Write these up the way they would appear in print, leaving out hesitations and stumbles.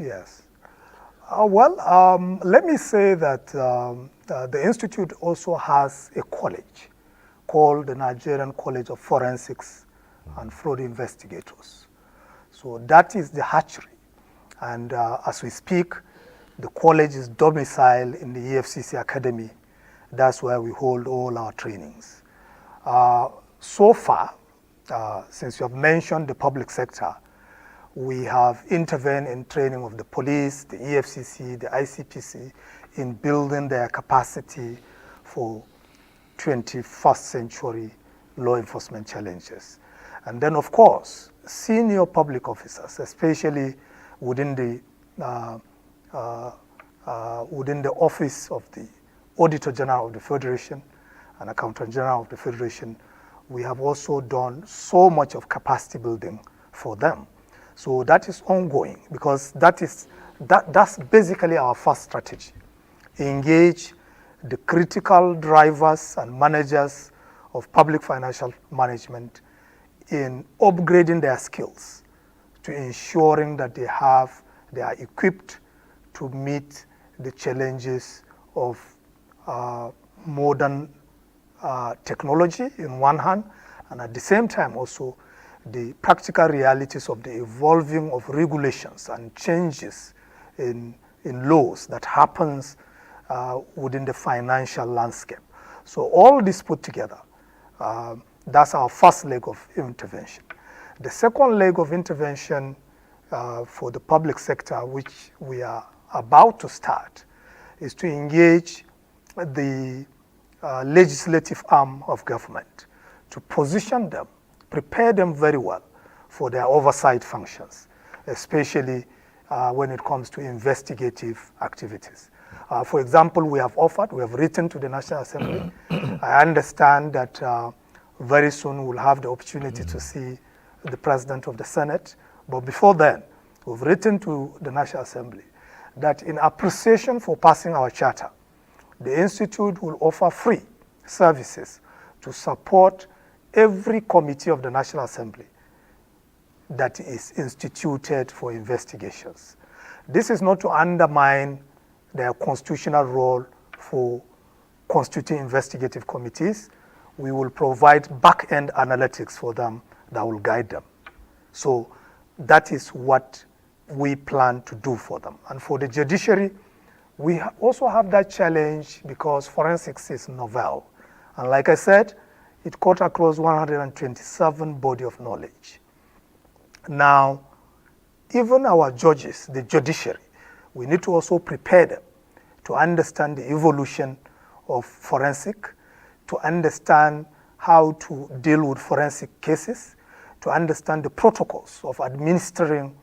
Yes. Let me say that the Institute also has a college called the Nigerian College of Forensics and Fraud Investigators. So that is the hatchery. And as we speak, the college is domiciled in the EFCC Academy. That's where we hold all our trainings. So far, since you have mentioned the public sector, we have intervened in training of the police, the EFCC, the ICPC in building their capacity for 21st century law enforcement challenges. And then, of course, senior public officers, especially within the office of the Auditor General of the Federation and Accountant General of the Federation, we have also done so much of capacity building for them. So that is ongoing, because that's basically our first strategy. Engage the critical drivers and managers of public financial management in upgrading their skills to ensuring that they are equipped to meet the challenges of modern technology in one hand, and at the same time also the practical realities of the evolving of regulations and changes in laws that happens within the financial landscape. So all this put together, that's our first leg of intervention. The second leg of intervention for the public sector, which we are about to start, is to engage the legislative arm of government to position them, prepare them very well for their oversight functions, especially when it comes to investigative activities. For example, we have written to the National Assembly. I understand that very soon we'll have the opportunity to see the President of the Senate. But before then, we've written to the National Assembly that in appreciation for passing our charter, the Institute will offer free services to support every committee of the National Assembly that is instituted for investigations. This is not to undermine their constitutional role for constituting investigative committees. We will provide back-end analytics for them that will guide them. So that is what we plan to do for them. And for the judiciary, we also have that challenge because forensics is novel. And like I said, it cut across 127 body of knowledge. Now, even our judges, the judiciary, we need to also prepare them to understand the evolution of forensic, to understand how to deal with forensic cases, to understand the protocols of administering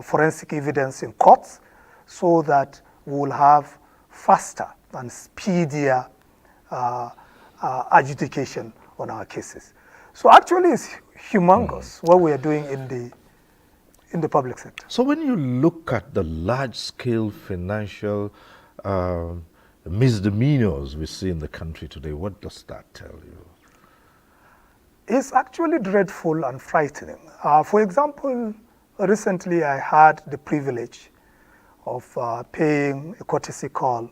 forensic evidence in courts, so that we will have faster and speedier adjudication on our cases. So actually it's humongous what we are doing in the public sector. So when you look at the large-scale financial misdemeanors we see in the country today, what does that tell you? It's actually dreadful and frightening. For example, recently I had the privilege of paying a courtesy call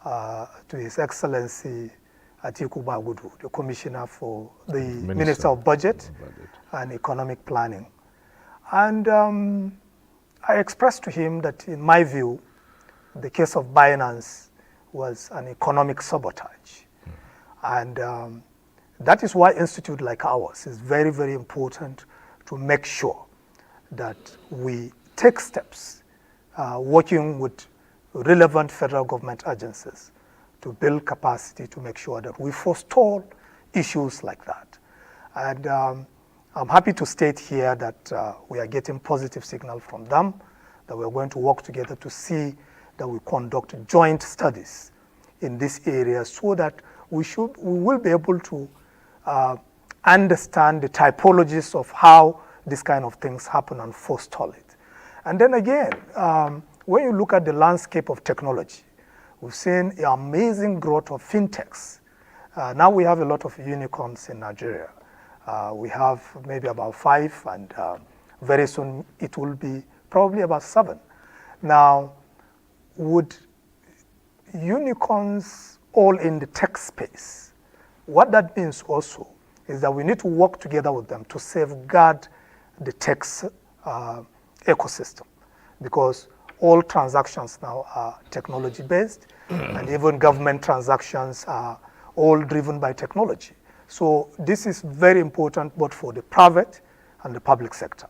to His Excellency Atiku Bagudu, the Commissioner for the Minister of Budget and Economic Planning. And I expressed to him that in my view, the case of Binance was an economic sabotage. And that is why institute like ours is very, very important to make sure that we take steps working with relevant federal government agencies to build capacity to make sure that we forestall issues like that. And I'm happy to state here that we are getting positive signal from them, that we're going to work together to see that we conduct joint studies in this area so that we will be able to understand the typologies of how these kind of things happen and forestall it. And then again, when you look at the landscape of technology, we've seen the amazing growth of fintechs. Now we have a lot of unicorns in Nigeria. We have maybe about 5, and very soon it will be probably about 7. Now, would unicorns all in the tech space? What that means also is that we need to work together with them to safeguard the tech ecosystem, because all transactions now are technology based and even government transactions are all driven by technology. So this is very important both for the private and the public sector.